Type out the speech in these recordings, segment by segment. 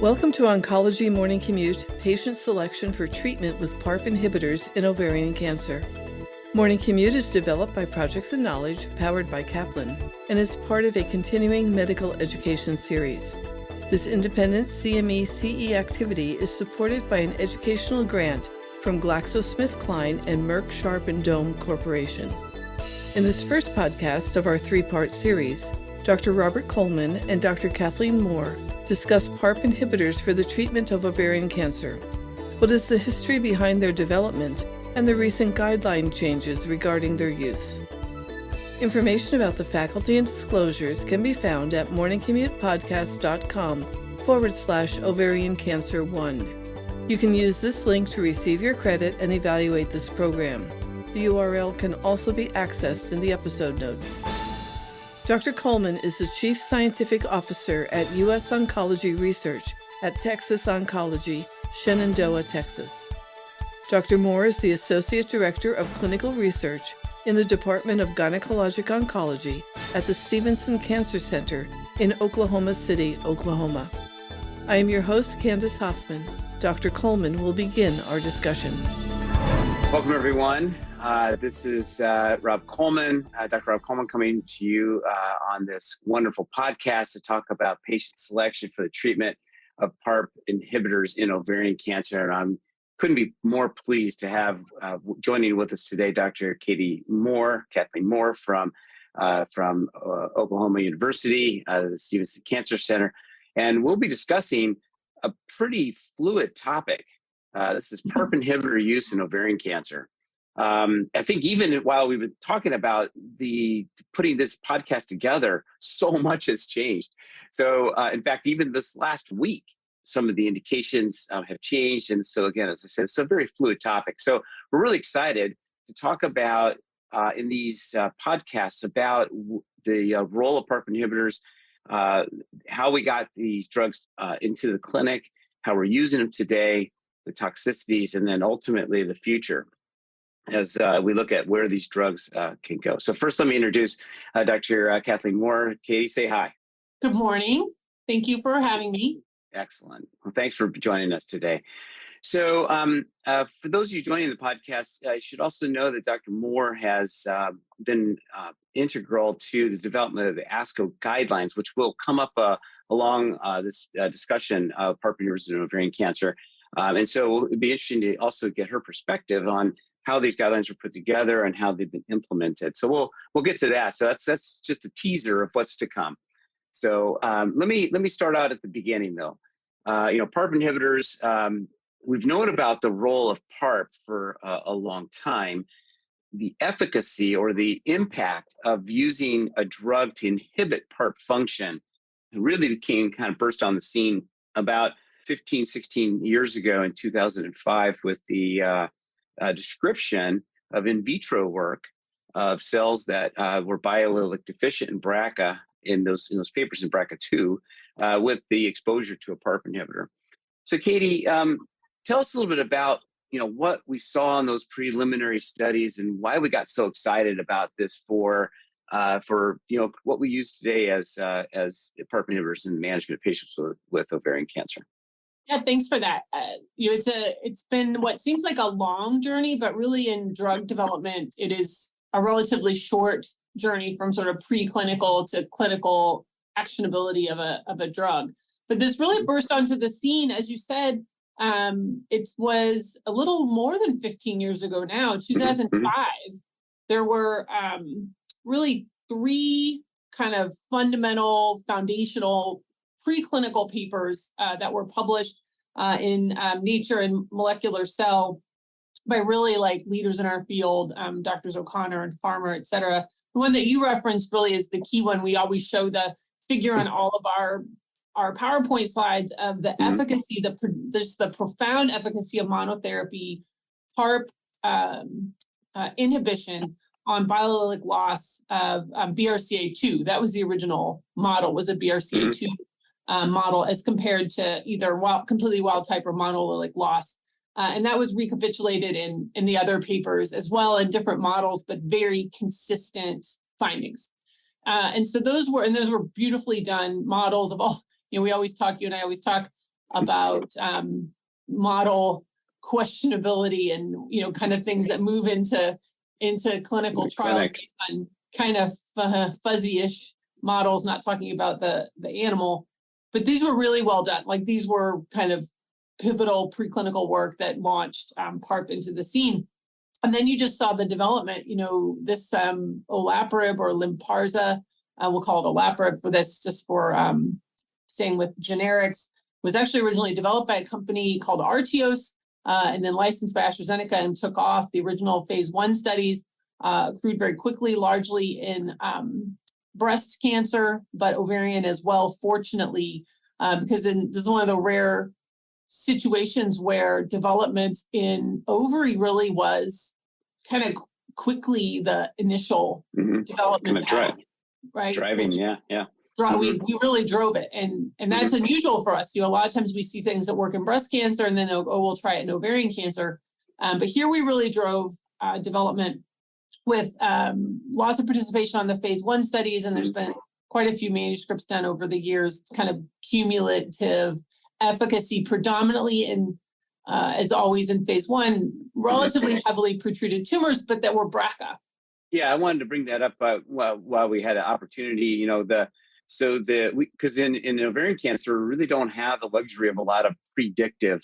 Welcome to Oncology Morning Commute, patient selection for treatment with PARP inhibitors in ovarian cancer. Morning Commute is developed by Projects and Knowledge, powered by Kaplan, and is part of a continuing medical education series. This independent CME-CE activity is supported by an educational grant from GlaxoSmithKline and Merck Sharp and Dohme Corporation. In this first podcast of our three-part series, Dr. Robert Coleman and Dr. Kathleen Moore discuss PARP inhibitors for the treatment of ovarian cancer. What is the history behind their development and the recent guideline changes regarding their use? Information about the faculty and disclosures can be found at morningcommutepodcast.com/ovarian cancer 1. You can use this link to receive your credit and evaluate this program. The URL can also be accessed in the episode notes. Dr. Coleman is the Chief Scientific Officer at U.S. Oncology Research at Texas Oncology, Shenandoah, Texas. Dr. Moore is the Associate Director of Clinical Research in the Department of Gynecologic Oncology at the Stevenson Cancer Center in Oklahoma City, Oklahoma. I am your host, Candace Hoffman. Dr. Coleman will begin our discussion. Welcome, everyone. This is Rob Coleman, Dr. Rob Coleman, coming to you on this wonderful podcast to talk about patient selection for the treatment of PARP inhibitors in ovarian cancer. And I couldn't be more pleased to have joining with us today Dr. Kathleen Moore from Oklahoma University, the Stevenson Cancer Center. And we'll be discussing a pretty fluid topic. This is PARP inhibitor use in ovarian cancer. I think even while we've been talking about putting this podcast together, so much has changed. So in fact, even this last week, some of the indications have changed. And so again, as I said, it's a very fluid topic. So we're really excited to talk about in these podcasts about the role of PARP inhibitors, how we got these drugs into the clinic, how we're using them today, the toxicities, and then ultimately the future as we look at where these drugs can go. So first, let me introduce Dr. Kathleen Moore. Katie, say hi. Good morning. Thank you for having me. Excellent. Well, thanks for joining us today. So for those of you joining the podcast, you should also know that Dr. Moore has been integral to the development of the ASCO guidelines, which will come up along this discussion of PARP inhibitors in ovarian cancer. And so it'd be interesting to also get her perspective on how these guidelines were put together and how they've been implemented. So we'll get to that. So that's just a teaser of what's to come. So let me start out at the beginning, though. PARP inhibitors. We've known about the role of PARP for a long time. The efficacy or the impact of using a drug to inhibit PARP function really burst on the scene about 15, 16 years ago in 2005 with the description of in vitro work of cells that were biallelic deficient in BRCA in those papers in BRCA2 with the exposure to a PARP inhibitor. So Katie, tell us a little bit about what we saw in those preliminary studies and why we got so excited about this for what we use today as PARP inhibitors in the management of patients with ovarian cancer. Yeah, thanks for that. It's been what seems like a long journey, but really in drug development, it is a relatively short journey from sort of preclinical to clinical actionability of a drug. But this really burst onto the scene, as you said. It was a little more than 15 years ago now, 2005. There were really three kind of fundamental, foundational preclinical papers that were published in Nature and Molecular Cell by really leaders in our field, Drs. O'Connor and Farmer, et cetera. The one that you referenced really is the key one. We always show the figure on all of our PowerPoint slides of the efficacy, the profound efficacy of monotherapy PARP inhibition on biallelic loss of BRCA2. That was the original model, was a BRCA2 model as compared to either completely wild type or monoallelic loss. And that was recapitulated in the other papers as well in different models, but very consistent findings. And so those were beautifully done models of all, you and I always talk about model questionability and, kind of things that move into clinical trials based on kind of fuzzy-ish models, not talking about the animal. But these were really well done. Like, these were kind of pivotal preclinical work that launched PARP into the scene. And then you just saw the development, this olaparib or Lynparza, we'll call it olaparib for this, just for staying with generics, was actually originally developed by a company called Artios, and then licensed by AstraZeneca and took off. The original phase 1 studies accrued very quickly, largely in breast cancer, but ovarian as well, fortunately, because this is one of the rare situations where development in ovary really was kind of quickly the initial development path, right? Driving, yeah. We really drove it, and that's unusual for us. A lot of times we see things that work in breast cancer, and then we'll try it in ovarian cancer. But here we really drove development with lots of participation on the phase 1 studies, and there's been quite a few manuscripts done over the years, kind of cumulative efficacy, predominantly in, as always in phase 1, relatively heavily pretreated tumors, but that were BRCA. Yeah, I wanted to bring that up while we had an opportunity. Because in ovarian cancer, we really don't have the luxury of a lot of predictive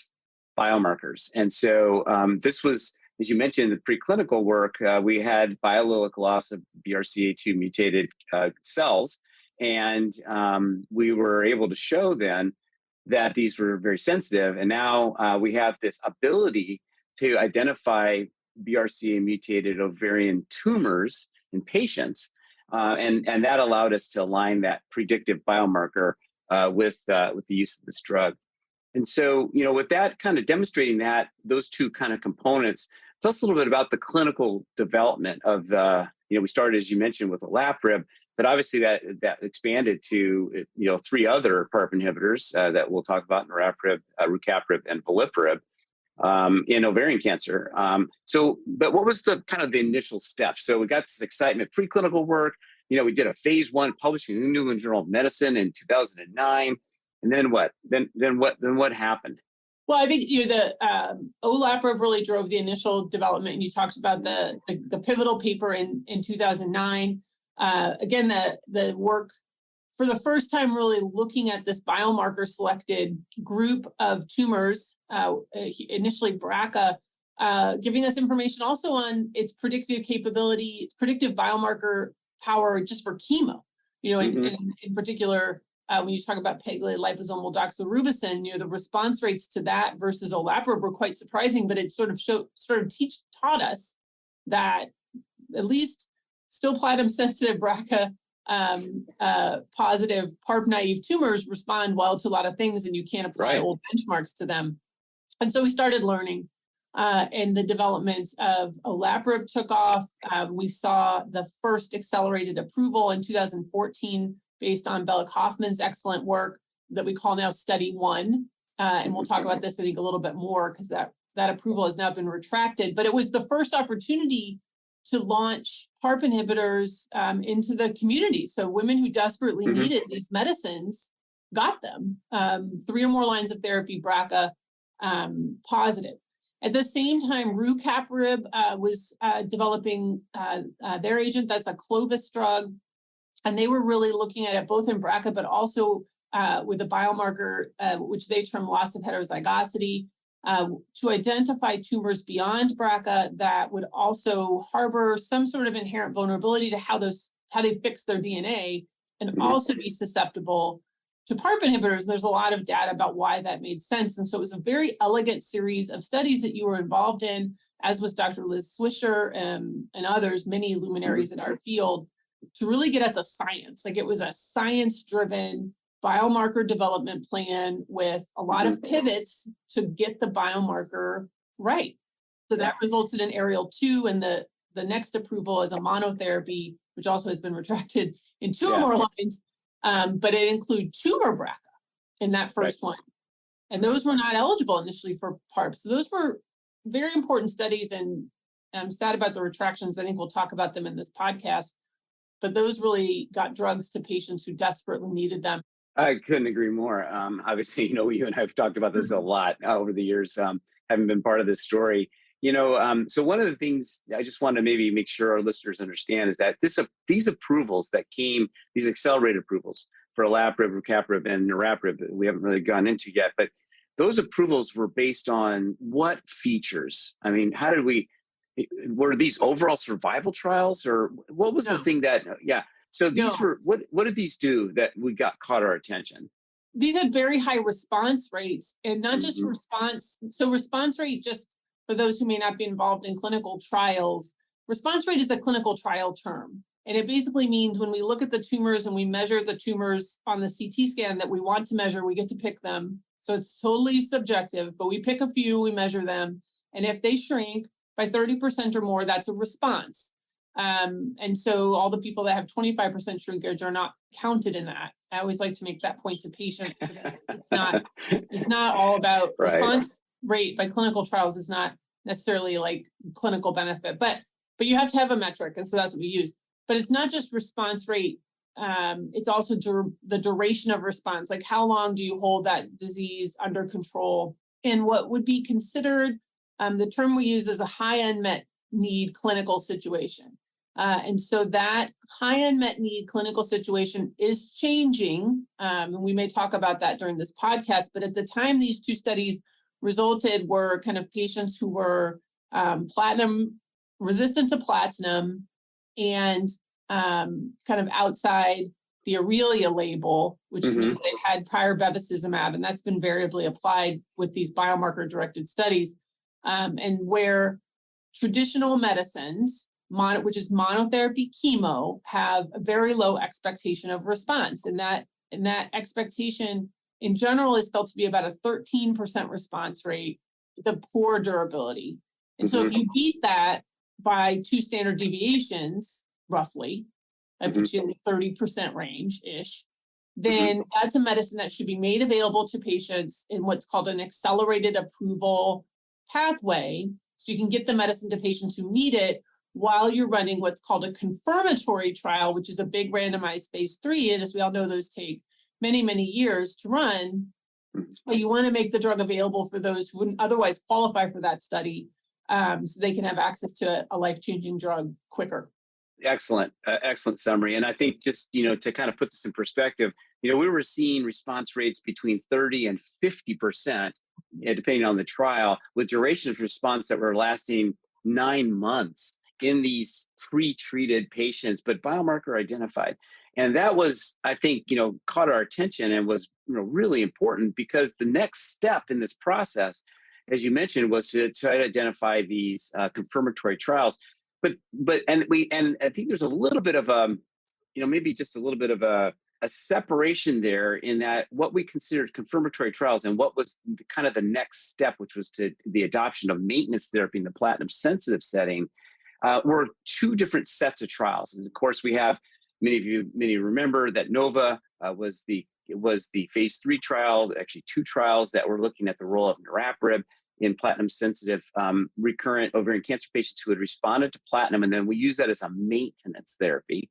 biomarkers, and so this was, as you mentioned, the preclinical work. We had biallelic loss of BRCA2 mutated cells, and we were able to show then that these were very sensitive. And now we have this ability to identify BRCA mutated ovarian tumors in patients. And that allowed us to align that predictive biomarker with the use of this drug. And so, with that kind of demonstrating those two kind of components, tell us a little bit about the clinical development of we started, as you mentioned, with olaparib, but obviously that expanded to, 3 other PARP inhibitors that we'll talk about: niraparib, rucaparib, and veliparib in ovarian cancer. But what was the kind of the initial steps? So we got this excitement, preclinical work. We did a phase 1 published in the New England Journal of Medicine in 2009. And then what? Then what happened? Well, I think the olaparib really drove the initial development, and you talked about the pivotal paper in 2009. Again, the work for the first time really looking at this biomarker selected group of tumors, initially BRCA, giving us information also on its predictive capability, its predictive biomarker power just for chemo. In particular, when you talk about pegylated liposomal doxorubicin, the response rates to that versus olaparib were quite surprising, but it sort of taught us that at least still platinum sensitive BRCA positive PARP naive tumors respond well to a lot of things, and you can't apply old benchmarks to them. And so we started learning, and the development of olaparib took off. We saw the first accelerated approval in 2014 based on Bella Kaufman's excellent work that we call now Study 1. And we'll talk about this, I think, a little bit more, because that approval has now been retracted. But it was the first opportunity to launch PARP inhibitors into the community. So women who desperately needed these medicines got them. 3 or more lines of therapy, BRCA positive. At the same time, rucaparib was developing their agent. That's a Clovis drug. And they were really looking at it both in BRCA, but also with a biomarker, which they term loss of heterozygosity, to identify tumors beyond BRCA that would also harbor some sort of inherent vulnerability to how they fix their DNA and also be susceptible to PARP inhibitors. And there's a lot of data about why that made sense. And so it was a very elegant series of studies that you were involved in, as was Dr. Liz Swisher and others, many luminaries in our field, to really get at the science. Like, it was a science-driven biomarker development plan with a lot of pivots to get the biomarker right. So that resulted in Ariel 2, and the next approval is a monotherapy, which also has been retracted in 2 or more lines, but it includes tumor BRCA in that first one. And those were not eligible initially for PARP. So those were very important studies, and I'm sad about the retractions. I think we'll talk about them in this podcast, but those really got drugs to patients who desperately needed them. I couldn't agree more. Obviously, you and I have talked about this a lot over the years, having been part of this story. So one of the things I just want to maybe make sure our listeners understand is that these approvals that came, these accelerated approvals for olaparib, rucaparib, and niraparib, we haven't really gone into yet, but those approvals were based on what features? I mean, were these overall survival trials, or what was the No. thing that, yeah. So these No. were, what did these do that caught our attention? These had very high response rates, and not just Mhm. response. So response rate, just for those who may not be involved in clinical trials, response rate is a clinical trial term. And it basically means when we look at the tumors and we measure the tumors on the CT scan that we want to measure, we get to pick them. So it's totally subjective, but we pick a few, we measure them. And if they shrink by 30% or more, that's a response. And so all the people that have 25% shrinkage are not counted in that. I always like to make that point to patients, because it's not all about Right. response rate by clinical trials is not necessarily like clinical benefit, but you have to have a metric. And so that's what we use. But it's not just response rate. It's also the duration of response. Like, how long do you hold that disease under control? And what would be considered, the term we use is a high unmet need clinical situation. And so that high unmet need clinical situation is changing. And we may talk about that during this podcast, but at the time these two studies resulted were kind of patients who were platinum resistant to platinum and kind of outside the Aurelia label, which means they had prior bevacizumab, and that's been variably applied with these biomarker-directed studies, and where traditional medicines, which is monotherapy chemo, have a very low expectation of response, and that expectation in general is felt to be about a 13% response rate with a poor durability. And so if you beat that by 2 standard deviations, roughly, that puts you in the 30% range-ish, then that's a medicine that should be made available to patients in what's called an accelerated approval pathway. So you can get the medicine to patients who need it while you're running what's called a confirmatory trial, which is a big randomized phase 3. And as we all know, those take many, many years to run. But you want to make the drug available for those who wouldn't otherwise qualify for that study, so they can have access to a life-changing drug quicker. Excellent summary. And I think just, to kind of put this in perspective, we were seeing response rates between 30 and 50%, depending on the trial, with durations of response that were lasting 9 months in these pre-treated patients, but biomarker identified. And that was, I think, caught our attention and was, really important, because the next step in this process, as you mentioned, was to try to identify these confirmatory trials. But I think there's a little bit of maybe just a little bit of a separation there, in that what we considered confirmatory trials and what was kind of the next step, which was to the adoption of maintenance therapy in the platinum sensitive setting, were 2 different sets of trials. And of course, we have many remember that NOVA was the phase 3 trial, actually 2 trials that were looking at the role of niraparib in platinum-sensitive recurrent ovarian cancer patients who had responded to platinum, and then we use that as a maintenance therapy.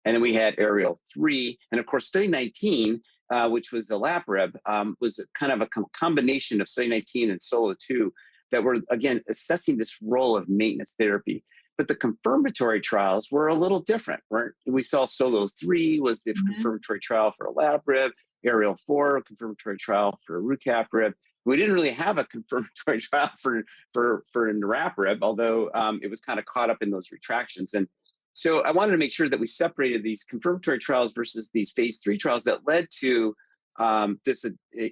And then we had Aerial 3, and of course, Study 19, which was the olaparib, was kind of a combination of Study 19 and Solo 2 that were, again, assessing this role of maintenance therapy. But the confirmatory trials were a little different, right? We saw Solo 3 was the confirmatory trial for olaparib, Aerial 4, confirmatory trial for rucaparib. We didn't really have a confirmatory trial for niraparib, although it was kind of caught up in those retractions. And so I wanted to make sure that we separated these confirmatory trials versus these phase 3 trials that led to this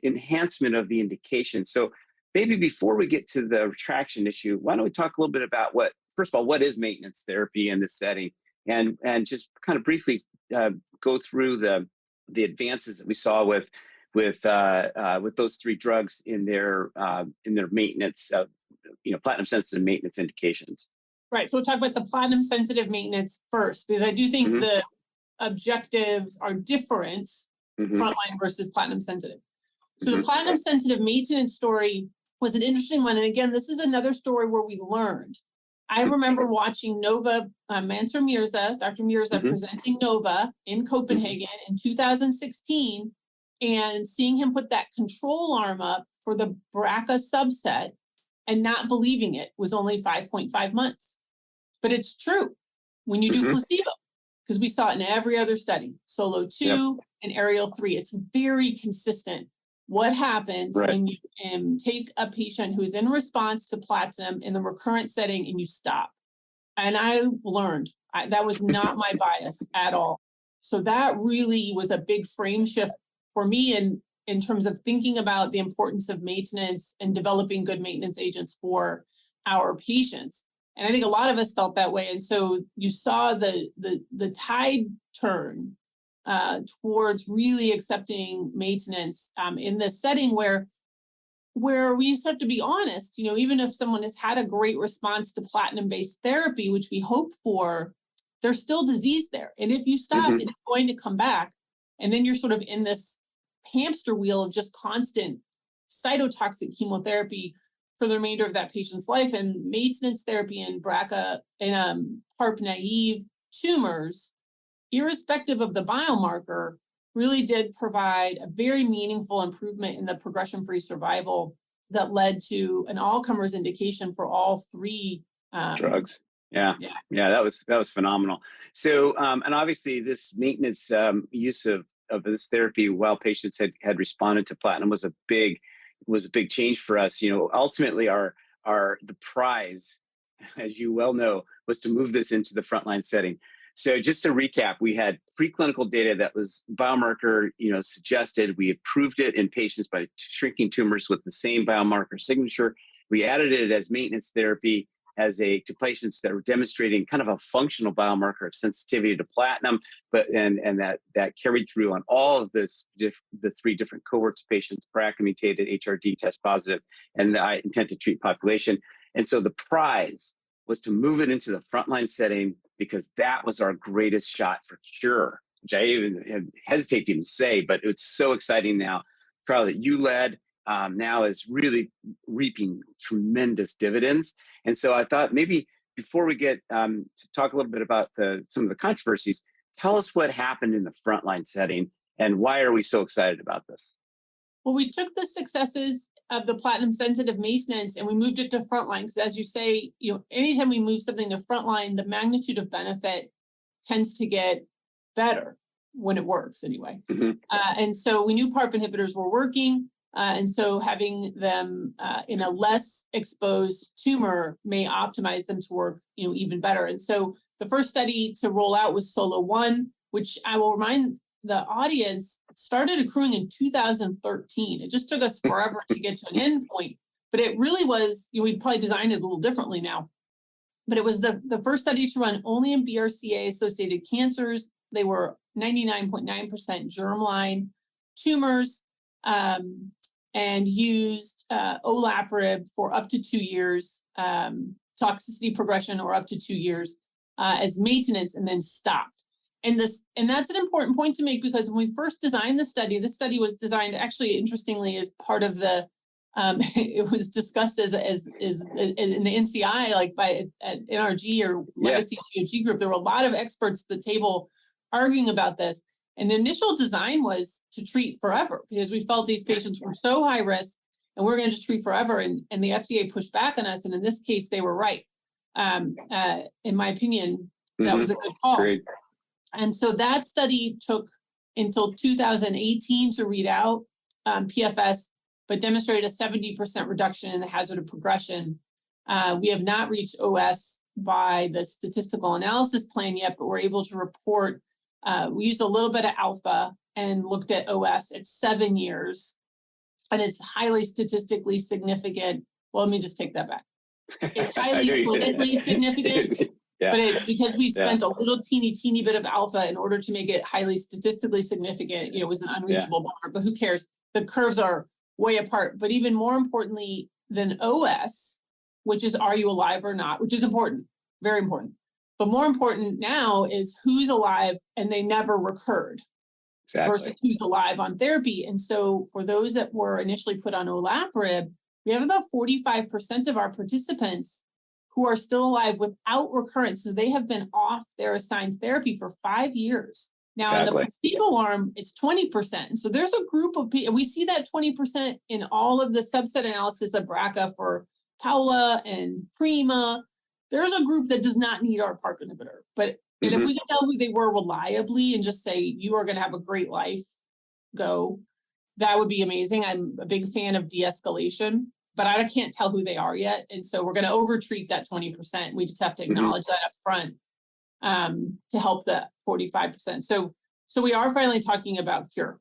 enhancement of the indication. So maybe before we get to the retraction issue, why don't we talk a little bit about first of all, what is maintenance therapy in this setting, and just kind of briefly go through the advances that we saw with those 3 drugs in their maintenance, platinum sensitive maintenance indications. Right. So we'll talk about the platinum sensitive maintenance first, because I do think the objectives are different, frontline versus platinum sensitive. So the platinum sensitive maintenance story was an interesting one. And again, this is another story where we learned. I remember watching Nova, Dr. Mirza presenting Nova in Copenhagen in 2016. and seeing him put that control arm up for the BRCA subset and not believing it was only 5.5 months. But it's true when you do placebo, because we saw it in every other study, Solo 2 and Ariel 3. It's very consistent. What happens when you take a patient who's in response to platinum in the recurrent setting and you stop? And I learned that was not my bias at all. So that really was a big frame shift for me in terms of thinking about the importance of maintenance and developing good maintenance agents for our patients. And I think a lot of us felt that way. And so you saw the tide turn towards really accepting maintenance in this setting where we just have to be honest, even if someone has had a great response to platinum-based therapy, which we hope for, there's still disease there. And if you stop, it's going to come back. And then you're sort of in this hamster wheel of just constant cytotoxic chemotherapy for the remainder of that patient's life. And maintenance therapy in BRCA and PARP naive tumors, irrespective of the biomarker, really did provide a very meaningful improvement in the progression-free survival that led to an all-comers indication for all three drugs. Yeah, that was phenomenal. So, and obviously this maintenance use of this therapy while patients had responded to platinum was a big change for us. Ultimately the prize, as you well know, was to move this into the frontline setting. So just to recap, we had preclinical data that was biomarker, suggested. We approved it in patients by shrinking tumors with the same biomarker signature. We added it as maintenance therapy to patients that were demonstrating kind of a functional biomarker of sensitivity to platinum, and that carried through on all of the three different cohorts of patients: BRCA mutated, HRD test positive, and the intent to treat population. And so the prize was to move it into the frontline setting, because that was our greatest shot for cure, which I even hesitate to even say, but it's so exciting now. The trial that you led now is really reaping tremendous dividends. And so I thought maybe before we get to talk a little bit about some of the controversies, tell us what happened in the frontline setting and why are we so excited about this? Well, we took the successes of the platinum sensitive maintenance and we moved it to frontline, because as you say, anytime we move something to frontline, the magnitude of benefit tends to get better when it works anyway. And so we knew PARP inhibitors were working. And so having them in a less exposed tumor may optimize them to work, even better. And so the first study to roll out was Solo 1, which I will remind the audience started accruing in 2013. It just took us forever to get to an endpoint, but it really was, we'd probably designed it a little differently now. But it was the first study to run only in BRCA-associated cancers. They were 99.9% germline tumors, and used olaparib for up to 2 years, toxicity progression or up to 2 years as maintenance, and then stopped. And that's an important point to make, because when we first designed this study was designed actually, interestingly, as part of the, it was discussed as in the NCI, like at NRG or Legacy GOG group. There were a lot of experts at the table arguing about this. And the initial design was to treat forever, because we felt these patients were so high risk and we're going to just treat forever. And the FDA pushed back on us. And in this case, they were right. In my opinion, that was a good call. Great. And so that study took until 2018 to read out PFS, but demonstrated a 70% reduction in the hazard of progression. We have not reached OS by the statistical analysis plan yet, but we're able to report. We used a little bit of alpha and looked at OS at 7 years, and it's highly statistically significant. Well, let me just take that back. It's highly clinically significant, but because we spent a little teeny bit of alpha in order to make it highly statistically significant, it was an unreachable bar, but who cares? The curves are way apart. But even more importantly than OS, which is, are you alive or not, which is important, very important. But more important now is who's alive and they never recurred, versus who's alive on therapy. And so for those that were initially put on olaparib, we have about 45% of our participants who are still alive without recurrence. So they have been off their assigned therapy for 5 years. Now in the Exactly. placebo arm, it's 20%. And so there's a group of people, we see that 20% in all of the subset analysis of BRCA for Paula and Prima. There's a group that does not need our PARP inhibitor. But and if we can tell who they were reliably and just say, you are going to have a great life, go, that would be amazing. I'm a big fan of de-escalation, but I can't tell who they are yet. And so we're going to overtreat that 20%. We just have to acknowledge that up front to help the 45%. So we are finally talking about cure.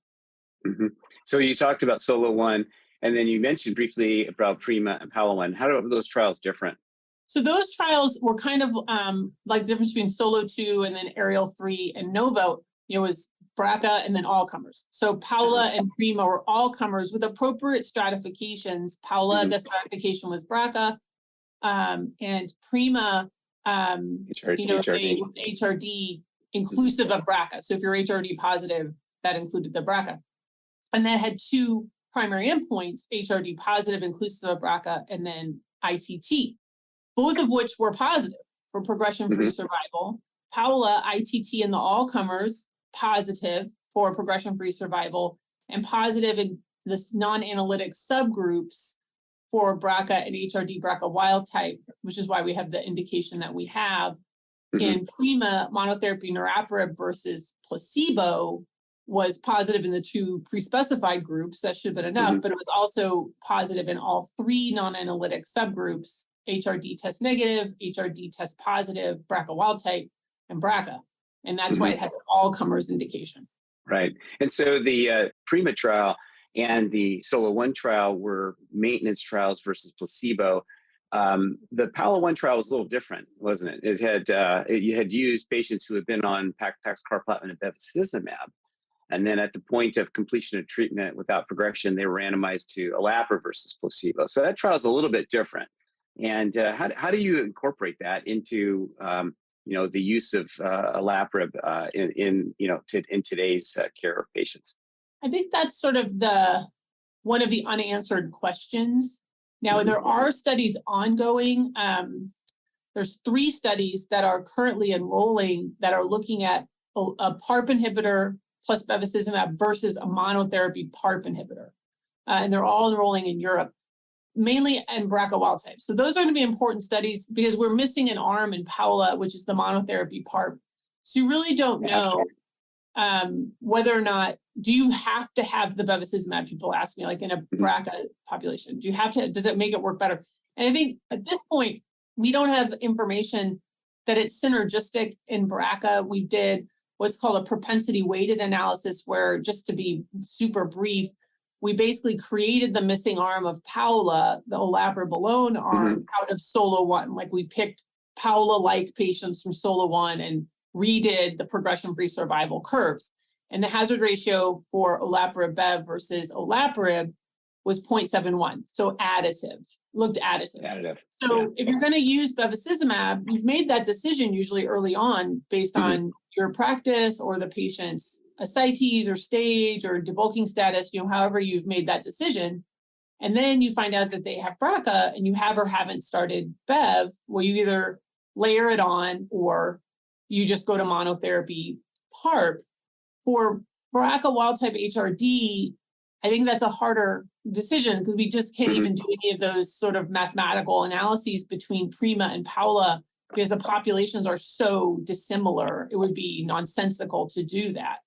So you talked about Solo 1, and then you mentioned briefly about Prima and Paula 1. How are those trials different? So those trials were kind of like the difference between Solo 2 and then Ariel 3 and Novo, was BRCA and then all comers. So Paula and Prima were all comers with appropriate stratifications. Paula, the stratification was BRCA, and Prima, HRD. was HRD inclusive of BRCA. So if you're HRD positive, that included the BRCA. And that had two primary endpoints, HRD positive inclusive of BRCA, and then ITT, both of which were positive for progression-free survival. Paula, ITT in the all-comers, positive for progression-free survival, and positive in the non-analytic subgroups for BRCA and HRD BRCA wild type, which is why we have the indication that we have. In Prima, monotherapy niraparib versus placebo was positive in the two pre-specified groups. That should have been enough, but it was also positive in all three non-analytic subgroups: HRD test negative, HRD test positive, BRCA wild type, and BRCA. And that's why it has an all-comers indication. Right. And so the Prima trial and the Solo 1 trial were maintenance trials versus placebo. The Paula 1 trial was a little different, wasn't it? You had used patients who had been on paclitaxel, carboplatin, and bevacizumab. And then at the point of completion of treatment without progression, they were randomized to olaparib versus placebo. So that trial is a little bit different. And how do you incorporate that into the use of olaparib in today's care of patients? I think that's sort of one of the unanswered questions. Now, there are studies ongoing. There's 3 studies that are currently enrolling that are looking at a PARP inhibitor plus bevacizumab versus a monotherapy PARP inhibitor. And they're all enrolling in Europe, mainly in BRCA wild type. So those are going to be important studies because we're missing an arm in Paula, which is the monotherapy PARP. So you really don't know whether or not, do you have to have the bevacizumab? People ask me, like in a BRCA population, does it make it work better? And I think at this point, we don't have information that it's synergistic in BRCA. We did what's called a propensity weighted analysis where, just to be super brief, we basically created the missing arm of Paula, the olaparib alone arm, out of Solo 1. Like we picked Paula-like patients from Solo 1 and redid the progression-free survival curves. And the hazard ratio for olaparib bev versus olaparib was 0.71, so looked additive. So if you're going to use bevacizumab, you've made that decision usually early on based on your practice or the patient's ascites or stage or debulking status, however you've made that decision. And then you find out that they have BRCA and you have or haven't started bev, well, you either layer it on or you just go to monotherapy PARP. For BRCA wild type HRD, I think that's a harder decision because we just can't even do any of those sort of mathematical analyses between Prima and Paula because the populations are so dissimilar. It would be nonsensical to do that.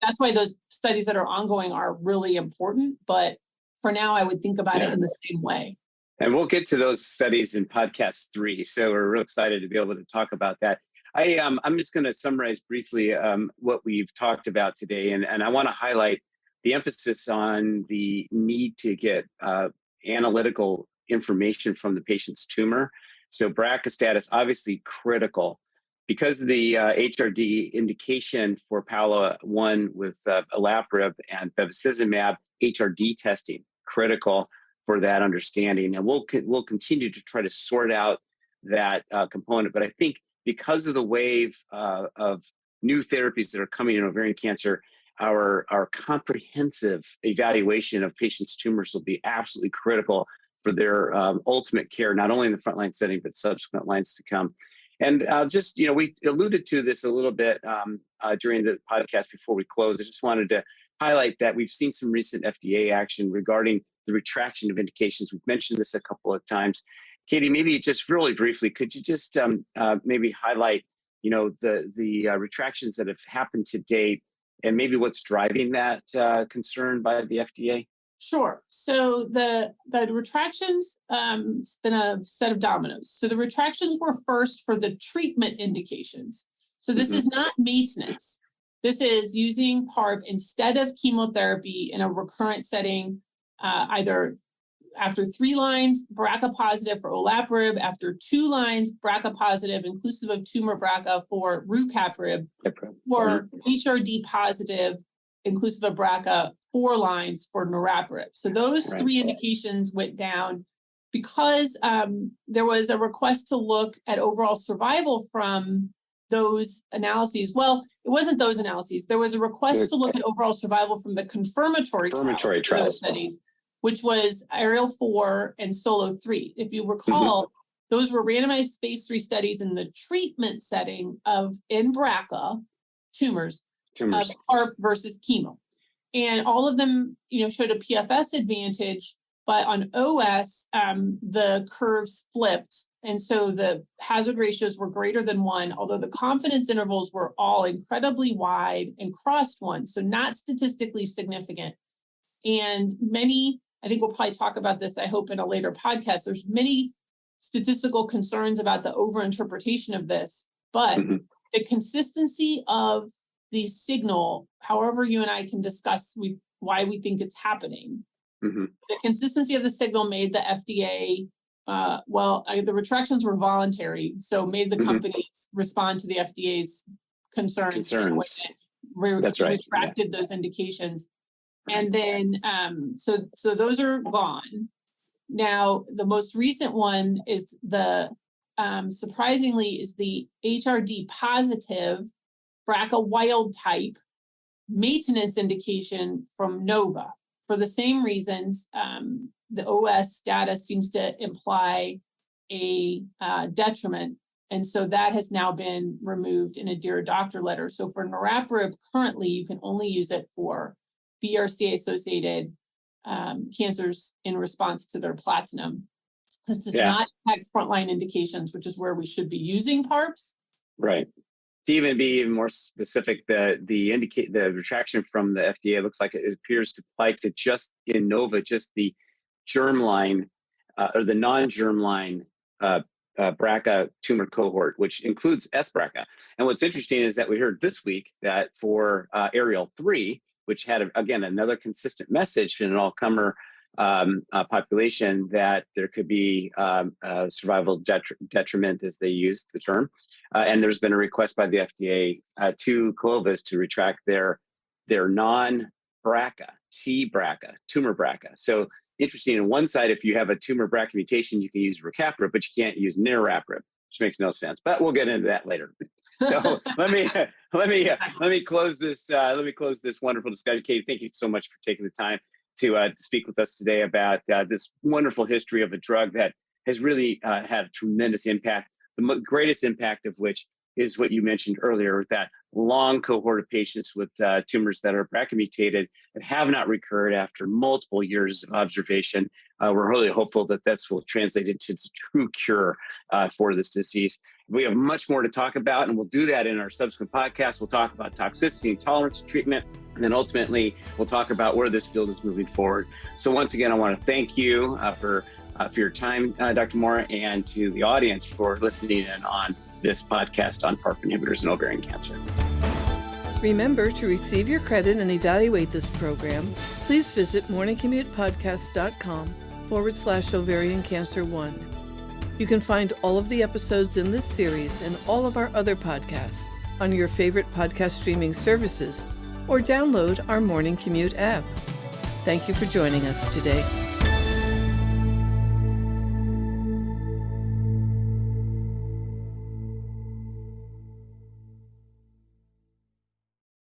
That's why those studies that are ongoing are really important. But for now, I would think about it in the same way. And we'll get to those studies in podcast 3. So we're real excited to be able to talk about that. I'm just going to summarize briefly what we've talked about today. And I want to highlight the emphasis on the need to get analytical information from the patient's tumor. So BRCA status, obviously critical. Because of the HRD indication for Paula 1 with olaparib and bevacizumab, HRD testing, critical for that understanding. And we'll continue to try to sort out that component. But I think because of the wave of new therapies that are coming in ovarian cancer, our comprehensive evaluation of patients' tumors will be absolutely critical for their ultimate care, not only in the frontline setting, but subsequent lines to come. And just, we alluded to this a little bit during the podcast before we close. I just wanted to highlight that we've seen some recent FDA action regarding the retraction of indications. We've mentioned this a couple of times. Katie, maybe just really briefly, could you just maybe highlight, the retractions that have happened to date and maybe what's driving that concern by the FDA? Sure. So the retractions, it's been a set of dominoes. So the retractions were first for the treatment indications. So this is not maintenance. This is using PARP instead of chemotherapy in a recurrent setting, either after 3 lines, BRCA positive for olaparib, after 2 lines, BRCA positive, inclusive of tumor BRCA for rucaparib, or HRD positive, inclusive of BRCA, 4 lines for niraparib. So those 3 indications went down because there was a request to look at overall survival from those analyses. Well, it wasn't those analyses. There was a request to look at overall survival from the confirmatory trials studies, which was Ariel 4 and Solo 3. If you recall, those were randomized phase 3 studies in the treatment setting in BRCA tumors. Of PARP versus chemo. And all of them, showed a PFS advantage, but on OS, the curves flipped. And so the hazard ratios were greater than 1, although the confidence intervals were all incredibly wide and crossed 1, so not statistically significant. And I think we'll probably talk about this, I hope, in a later podcast. There's many statistical concerns about the overinterpretation of this, but the consistency of the signal, however you and I can discuss why we think it's happening, the consistency of the signal made the FDA, the retractions were voluntary, so made the companies respond to the FDA's concerns. That's right. Retracted those indications. And then, so those are gone. Now, the most recent one is surprisingly, is the HRD positive BRCA wild type maintenance indication from Nova. For the same reasons, the OS data seems to imply a detriment. And so that has now been removed in a Dear Doctor letter. So for niraparib, currently, you can only use it for BRCA-associated cancers in response to their platinum. This does not impact frontline indications, which is where we should be using PARPs. Right. To even be even more specific, the retraction from the FDA looks like it appears to apply to just in Nova, just the germline or the non-germline BRCA tumor cohort, which includes sBRCA. And what's interesting is that we heard this week that for Ariel 3, which had, again, another consistent message in an all-comer population, that there could be survival detriment, as they used the term. And there's been a request by the FDA to Clovis to retract their non-BRCA, T-BRCA, tumor BRCA. So interesting, on one side, if you have a tumor BRCA mutation, you can use rucaparib, but you can't use niraparib, which makes no sense. But we'll get into that later. So let me close this. Let me close this wonderful discussion. Katie, thank you so much for taking the time to speak with us today about this wonderful history of a drug that has really had a tremendous impact. The greatest impact of which is what you mentioned earlier, with that long cohort of patients with tumors that are BRCA mutated that have not recurred after multiple years of observation. We're really hopeful that this will translate into true cure for this disease. We have much more to talk about, and we'll do that in our subsequent podcast. We'll talk about toxicity and tolerance to treatment, and then ultimately we'll talk about where this field is moving forward. So once again, I want to thank you for your time, Dr. Moore, and to the audience for listening in on this podcast on PARP inhibitors and ovarian cancer. Remember, to receive your credit and evaluate this program, please visit morningcommutepodcast.com/ovarian cancer 1. You can find all of the episodes in this series and all of our other podcasts on your favorite podcast streaming services, or download our Morning Commute app. Thank you for joining us today.